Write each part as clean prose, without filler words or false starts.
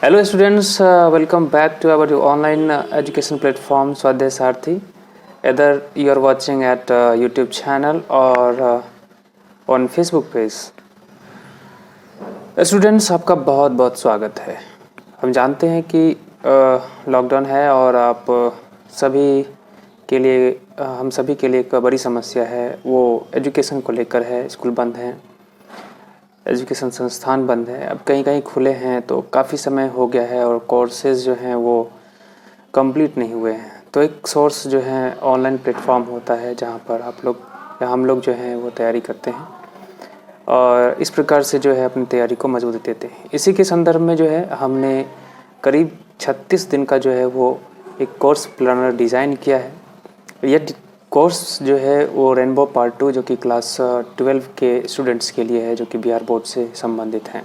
Hello students, welcome back to our online education platform Swadhyay Sarthi. Either you are watching at YouTube channel or on Facebook page. Students आपका बहुत बहुत स्वागत है। हम जानते हैं कि लॉकडाउन है और आप सभी के लिए हम सभी के लिए एक बड़ी समस्या है, वो एजुकेशन को लेकर है। स्कूल बंद हैं, एजुकेशन संस्थान बंद है, अब कहीं कहीं खुले हैं तो काफ़ी समय हो गया है और कोर्सेज़ जो हैं वो कंप्लीट नहीं हुए हैं। तो एक सोर्स जो है ऑनलाइन प्लेटफॉर्म होता है जहाँ पर आप लोग या हम लोग जो हैं वो तैयारी करते हैं और इस प्रकार से जो है अपनी तैयारी को मजबूती देते हैं। इसी के संदर्भ में जो है हमने करीब 36 दिन का जो है वो एक कोर्स प्लानर डिज़ाइन किया है। यह कोर्स जो है वो रेनबो पार्ट 2 जो कि क्लास 12 के स्टूडेंट्स के लिए है, जो कि बिहार बोर्ड से संबंधित हैं।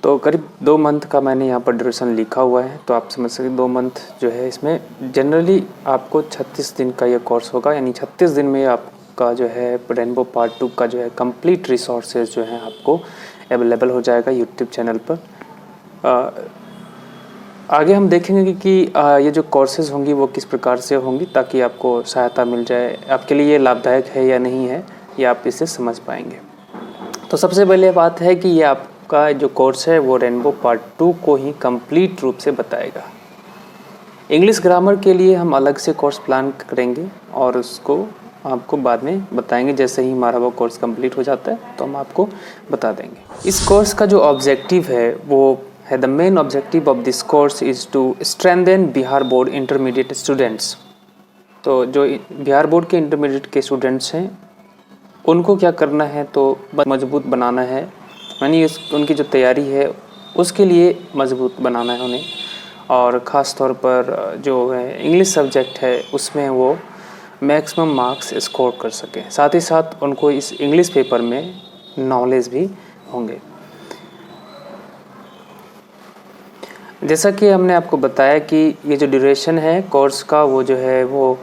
तो करीब 2 मंथ का मैंने यहाँ पर ड्यूरेशन लिखा हुआ है, तो आप समझ सकते 2 मंथ जो है इसमें जनरली आपको 36 दिन का ये कोर्स होगा, यानी 36 दिन में आपका जो है रेनबो पार्ट 2 का जो है कंप्लीट रिसोर्सेज जो है आपको अवेलेबल हो जाएगा यूट्यूब चैनल पर। आगे हम देखेंगे कि ये जो कोर्सेज़ होंगी वो किस प्रकार से होंगी ताकि आपको सहायता मिल जाए, आपके लिए ये लाभदायक है या नहीं है ये आप इसे समझ पाएंगे। तो सबसे पहले बात है कि ये आपका जो कोर्स है वो रेनबो पार्ट 2 को ही कंप्लीट रूप से बताएगा। इंग्लिश ग्रामर के लिए हम अलग से कोर्स प्लान करेंगे और उसको आपको बाद में बताएंगे। जैसे ही हमारा वो कोर्स कंप्लीट हो जाता है तो हम आपको बता देंगे। इस कोर्स का जो ऑब्जेक्टिव है वो है the main objective of this course is to strengthen Bihar board intermediate students. तो जो बिहार बोर्ड के इंटरमीडिएट के स्टूडेंट्स हैं उनको क्या करना है, तो मजबूत बनाना है, यानी उनकी जो तैयारी है उसके लिए मजबूत बनाना है उन्हें। और ख़ास तौर पर जो है इंग्लिश सब्जेक्ट है उसमें वो मैक्सिमम मार्क्स स्कोर कर सकें। साथ ही साथ उनको इस इंग्लिश पेपर में नॉलेज भी होंगे। जैसा कि हमने आपको बताया कि ये जो ड्यूरेशन है कोर्स का वो जो है वो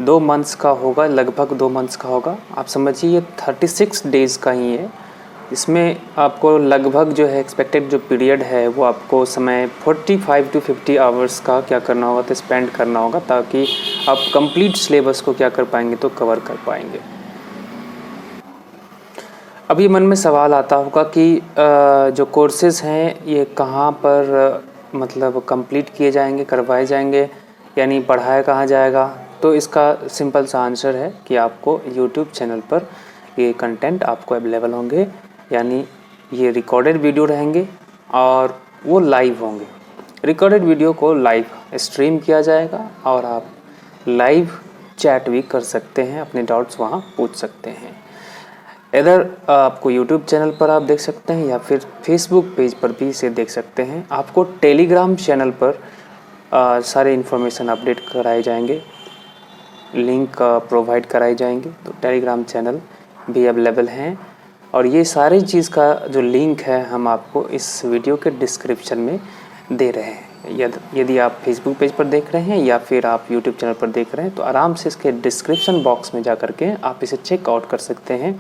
2 मंथ्स का होगा, लगभग 2 मंथ्स का होगा। आप समझिए ये 36 डेज़ का ही है। इसमें आपको लगभग जो है एक्सपेक्टेड जो पीरियड है वो आपको समय 45 to 50 आवर्स का क्या करना होगा, तो स्पेंड करना होगा ताकि आप कंप्लीट सिलेबस को क्या कर पाएंगे, तो कवर कर पाएंगे। अभी मन में सवाल आता होगा कि जो कोर्सेज़ हैं ये कहाँ पर मतलब कंप्लीट किए जाएंगे, करवाए जाएंगे, यानी पढ़ाया कहाँ जाएगा। तो इसका सिंपल सा आंसर है कि आपको यूट्यूब चैनल पर ये कंटेंट आपको अवेलेबल होंगे, यानी ये रिकॉर्डेड वीडियो रहेंगे और वो लाइव होंगे। रिकॉर्डेड वीडियो को लाइव स्ट्रीम किया जाएगा और आप लाइव चैट भी कर सकते हैं, अपने डाउट्स वहाँ पूछ सकते हैं। इधर आपको YouTube चैनल पर आप देख सकते हैं या फिर Facebook पेज पर भी इसे देख सकते हैं। आपको टेलीग्राम चैनल पर सारे इन्फॉर्मेशन अपडेट कराए जाएंगे, लिंक प्रोवाइड कराए जाएंगे। तो टेलीग्राम चैनल भी अवेलेबल हैं और ये सारी चीज़ का जो लिंक है हम आपको इस वीडियो के डिस्क्रिप्शन में दे रहे हैं। यदि आप Facebook पेज पर देख रहे हैं या फिर आप YouTube चैनल पर देख रहे हैं तो आराम से इसके डिस्क्रिप्शन बॉक्स में जा कर के आप इसे चेकआउट कर सकते हैं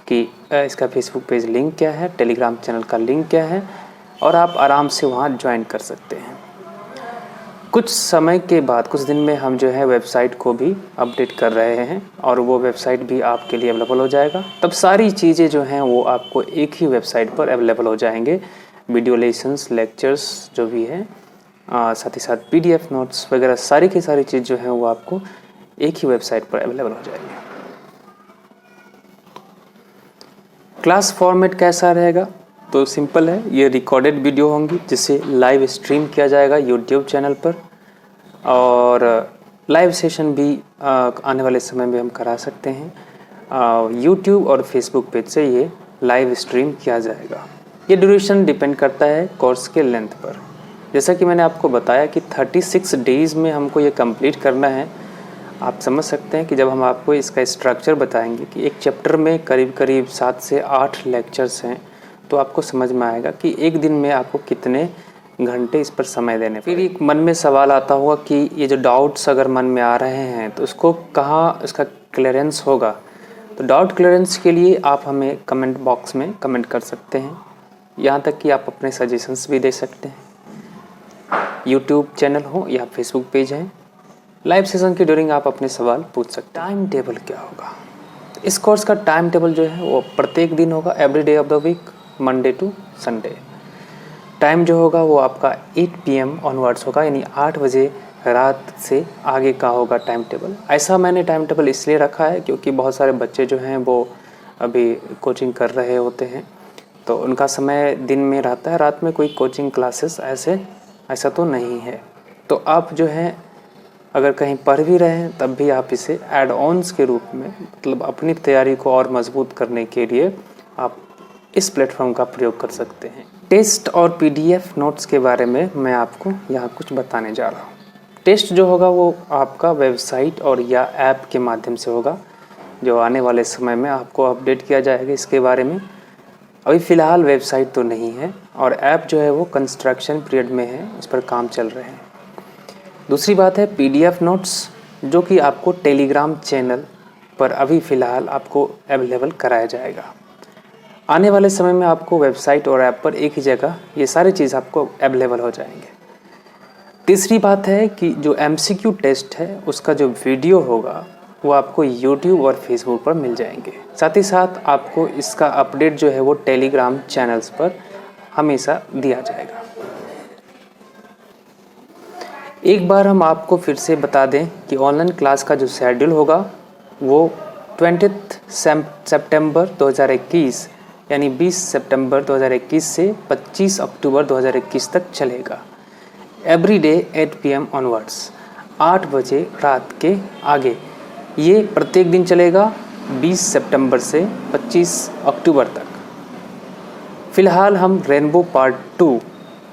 कि इसका फेसबुक पेज लिंक क्या है, टेलीग्राम चैनल का लिंक क्या है, और आप आराम से वहाँ ज्वाइन कर सकते हैं। कुछ समय के बाद, कुछ दिन में हम जो है वेबसाइट को भी अपडेट कर रहे हैं और वो वेबसाइट भी आपके लिए अवेलेबल हो जाएगा। तब सारी चीज़ें जो हैं वो आपको एक ही वेबसाइट पर अवेलेबल हो जाएंगे। वीडियो लेसन्स, लेक्चर्स जो भी है, साथ ही साथ PDF नोट्स वगैरह सारी की सारी चीज़ जो है वो आपको एक ही वेबसाइट पर अवेलेबल हो जाएगी। क्लास फॉर्मेट कैसा रहेगा, तो सिंपल है, ये रिकॉर्डेड वीडियो होंगी जिसे लाइव स्ट्रीम किया जाएगा यूट्यूब चैनल पर और लाइव सेशन भी आने वाले समय में हम करा सकते हैं। यूट्यूब और फेसबुक पेज से ये लाइव स्ट्रीम किया जाएगा। ये ड्यूरेशन डिपेंड करता है कोर्स के लेंथ पर। जैसा कि मैंने आपको बताया कि 36 डेज़ में हमको ये कंप्लीट करना है। आप समझ सकते हैं कि जब हम आपको इसका स्ट्रक्चर बताएंगे कि एक चैप्टर में करीब करीब 7 से 8 लेक्चर्स हैं, तो आपको समझ में आएगा कि एक दिन में आपको कितने घंटे इस पर समय देने। फिर एक मन में सवाल आता होगा कि ये जो डाउट्स अगर मन में आ रहे हैं तो उसको कहाँ इसका क्लियरेंस होगा। तो डाउट क्लियरेंस के लिए आप हमें कमेंट बॉक्स में कमेंट कर सकते हैं यहाँ तक कि आप अपने सजेशंस भी दे सकते हैं। यूट्यूब चैनल हो या फेसबुक पेज है, लाइव सेशन के ड्यूरिंग आप अपने सवाल पूछ सकते हैं। टाइम टेबल क्या होगा? इस कोर्स का टाइम टेबल जो है वो प्रत्येक दिन होगा, every day of the week, Monday to Sunday. Time जो होगा वो आपका 8 PM ऑनवर्ड्स होगा, यानी 8 बजे रात से आगे का होगा टाइम टेबल। ऐसा मैंने टाइम टेबल इसलिए रखा है क्योंकि बहुत सारे बच्चे जो हैं वो अभी कोचिंग कर रहे होते हैं, तो उनका समय दिन में रहता है, रात में कोई कोचिंग क्लासेस ऐसा तो नहीं है। तो आप जो है अगर कहीं पढ़ भी रहे हैं तब भी आप इसे एड ऑन्स के रूप में, मतलब अपनी तैयारी को और मजबूत करने के लिए आप इस प्लेटफॉर्म का प्रयोग कर सकते हैं। टेस्ट और PDF नोट्स के बारे में मैं आपको यहाँ कुछ बताने जा रहा हूँ। टेस्ट जो होगा वो आपका वेबसाइट और या ऐप के माध्यम से होगा, जो आने वाले समय में आपको अपडेट किया जाएगा इसके बारे में। अभी फ़िलहाल वेबसाइट तो नहीं है और ऐप जो है वो कंस्ट्रक्शन पीरियड में है, इस पर काम चल रहे हैं। दूसरी बात है PDF नोट्स, जो कि आपको टेलीग्राम चैनल पर अभी फ़िलहाल आपको अवेलेबल कराया जाएगा। आने वाले समय में आपको वेबसाइट और ऐप पर एक ही जगह ये सारी चीज़ आपको अवेलेबल हो जाएंगे। तीसरी बात है कि जो MCQ टेस्ट है उसका जो वीडियो होगा वो आपको YouTube और Facebook पर मिल जाएंगे। साथ ही साथ आपको इसका अपडेट जो है वो टेलीग्राम चैनल्स पर हमेशा दिया जाएगा। एक बार हम आपको फिर से बता दें कि ऑनलाइन क्लास का जो शेड्यूल होगा वो 20 सितंबर 2021 यानी 20 सितंबर 2021 से 25 अक्टूबर 2021 तक चलेगा। एवरी डे 8 PM ऑनवर्ड्स, 8 बजे रात के आगे। ये प्रत्येक दिन चलेगा 20 सितंबर से 25 अक्टूबर तक। फ़िलहाल हम रेनबो पार्ट 2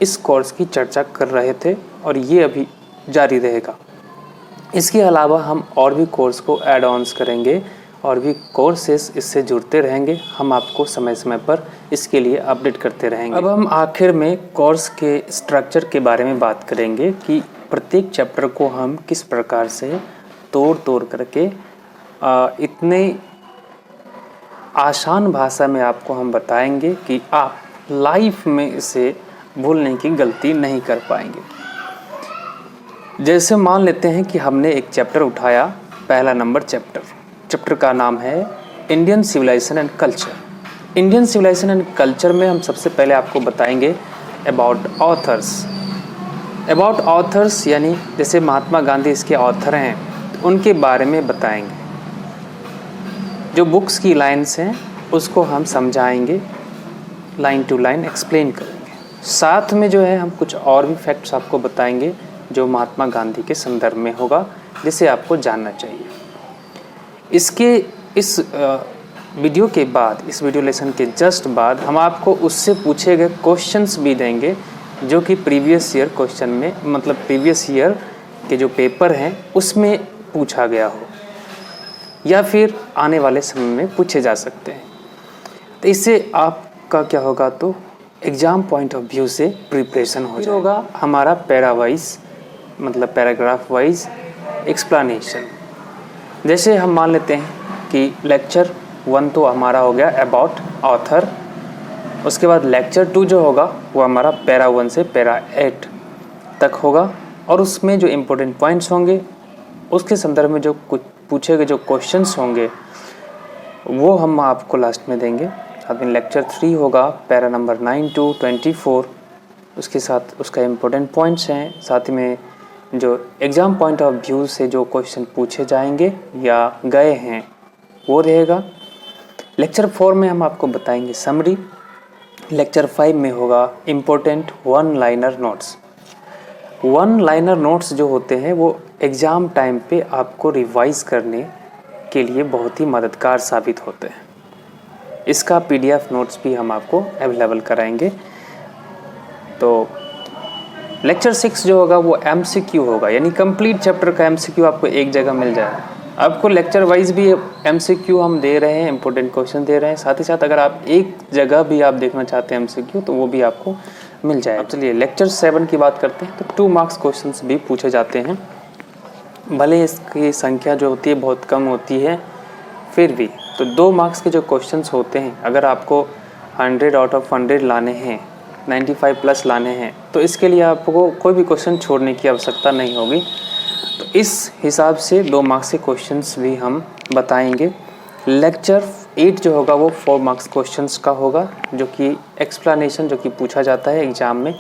इस कोर्स की चर्चा कर रहे थे और ये अभी जारी रहेगा। इसके अलावा हम और भी कोर्स को ऐड ऑन्स करेंगे और भी कोर्सेस इससे जुड़ते रहेंगे। हम आपको समय समय पर इसके लिए अपडेट करते रहेंगे। अब हम आखिर में कोर्स के स्ट्रक्चर के बारे में बात करेंगे कि प्रत्येक चैप्टर को हम किस प्रकार से तोड़ करके इतने आसान भाषा में आपको हम बताएंगे कि आप लाइफ में इसे भूलने की गलती नहीं कर पाएंगे। जैसे मान लेते हैं कि हमने एक चैप्टर उठाया, पहला नंबर चैप्टर का नाम है Indian civilisation and culture. Indian civilisation and culture में हम सबसे पहले आपको बताएंगे अबाउट ऑथर्स यानी जैसे महात्मा गांधी इसके ऑथर हैं, तो उनके बारे में बताएंगे। जो बुक्स की लाइन्स हैं उसको हम समझाएंगे, लाइन टू लाइन एक्सप्लेन करेंगे। साथ में जो है हम कुछ और भी फैक्ट्स आपको बताएंगे जो महात्मा गांधी के संदर्भ में होगा, जिसे आपको जानना चाहिए। इस वीडियो के बाद, इस वीडियो लेसन के जस्ट बाद हम आपको उससे पूछे गए क्वेश्चंस भी देंगे जो कि प्रीवियस ईयर क्वेश्चन में, मतलब प्रीवियस ईयर के जो पेपर हैं उसमें पूछा गया हो या फिर आने वाले समय में पूछे जा सकते हैं। तो इससे आपका क्या होगा, तो एग्ज़ाम पॉइंट ऑफ व्यू से प्रिपरेशन होगा हमारा पैरा वाइज, मतलब पैराग्राफ वाइज एक्सप्लेनेशन। जैसे हम मान लेते हैं कि लेक्चर 1 तो हमारा हो गया अबाउट ऑथर, उसके बाद लेक्चर 2 जो होगा वो हमारा पैरा 1 से पैरा 8 तक होगा और उसमें जो इम्पोर्टेंट पॉइंट्स होंगे उसके संदर्भ में जो कुछ पूछे गए जो क्वेश्चंस होंगे वो हम आपको लास्ट में देंगे। साथ में लेक्चर 3 होगा पैरा नंबर 9 to 24, उसके साथ उसका इम्पोर्टेंट पॉइंट्स हैं, साथ में जो एग्ज़ाम पॉइंट ऑफ व्यू से जो क्वेश्चन पूछे जाएंगे या गए हैं वो रहेगा। लेक्चर 4 में हम आपको बताएंगे समरी। लेक्चर 5 में होगा इम्पोर्टेंट वन लाइनर नोट्स जो होते हैं वो एग्ज़ाम टाइम पे आपको रिवाइज़ करने के लिए बहुत ही मददगार साबित होते हैं। इसका PDF नोट्स भी हम आपको अवेलेबल कराएंगे। तो लेक्चर 6 जो होगा वो MCQ होगा, यानी कंप्लीट चैप्टर का MCQ आपको एक जगह मिल जाएगा। आपको लेक्चर वाइज भी MCQ हम दे रहे हैं, इंपॉर्टेंट क्वेश्चन दे रहे हैं, साथ ही साथ अगर आप एक जगह भी आप देखना चाहते हैं MCQ तो वो भी आपको मिल जाएगा। चलिए लेक्चर 7 की बात करते हैं। तो 2 मार्क्स क्वेश्चंस भी पूछे जाते हैं, भले इसकी संख्या जो होती है बहुत कम होती है, फिर भी तो 2 मार्क्स के जो क्वेश्चंस होते हैं, अगर आपको 100 आउट ऑफ 100 लाने हैं, 95 प्लस लाने हैं, तो इसके लिए आपको कोई भी क्वेश्चन छोड़ने की आवश्यकता नहीं होगी। तो इस हिसाब से 2 मार्क्स के क्वेश्चंस भी हम बताएंगे। लेक्चर 8 जो होगा वो 4 मार्क्स क्वेश्चंस का होगा, जो कि एक्सप्लेनेशन जो कि पूछा जाता है एग्ज़ाम में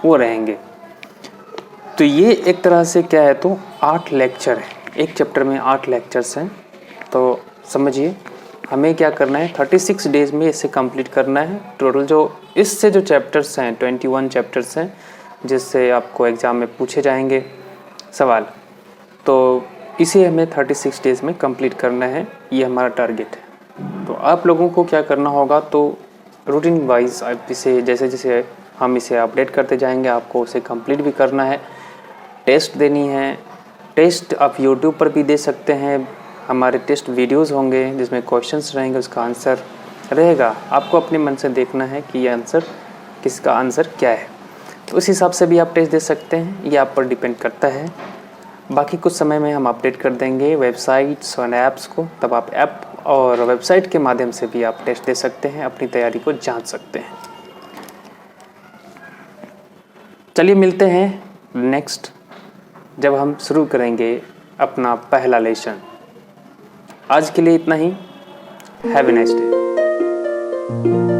वो रहेंगे। तो ये एक तरह से क्या है, तो 8 लेक्चर है, एक चैप्टर में 8 लेक्चर्स हैं। तो समझिए हमें क्या करना है, 36 डेज़ में इसे कंप्लीट करना है। टोटल जो इससे जो चैप्टर्स हैं 21 चैप्टर्स हैं, जिससे आपको एग्ज़ाम में पूछे जाएंगे सवाल, तो इसे हमें 36 डेज़ में कंप्लीट करना है, ये हमारा टारगेट है। तो आप लोगों को क्या करना होगा, तो रूटीन वाइज आप इसे जैसे जैसे हम इसे अपडेट करते जाएंगे, आपको उसे कंप्लीट भी करना है। टेस्ट देनी है, टेस्ट आप यूट्यूब पर भी दे सकते हैं, हमारे टेस्ट वीडियोस होंगे जिसमें क्वेश्चंस रहेंगे, उसका आंसर रहेगा। आपको अपने मन से देखना है कि ये आंसर किसका आंसर क्या है, तो उस हिसाब से भी आप टेस्ट दे सकते हैं, ये आप पर डिपेंड करता है। बाकी कुछ समय में हम अपडेट कर देंगे वेबसाइट्स और ऐप्स को, तब आप ऐप और वेबसाइट के माध्यम से भी आप टेस्ट दे सकते हैं, अपनी तैयारी को जांच सकते हैं। चलिए मिलते हैं नेक्स्ट, जब हम शुरू करेंगे अपना पहला लेसन। आज के लिए इतना ही। Have a nice day.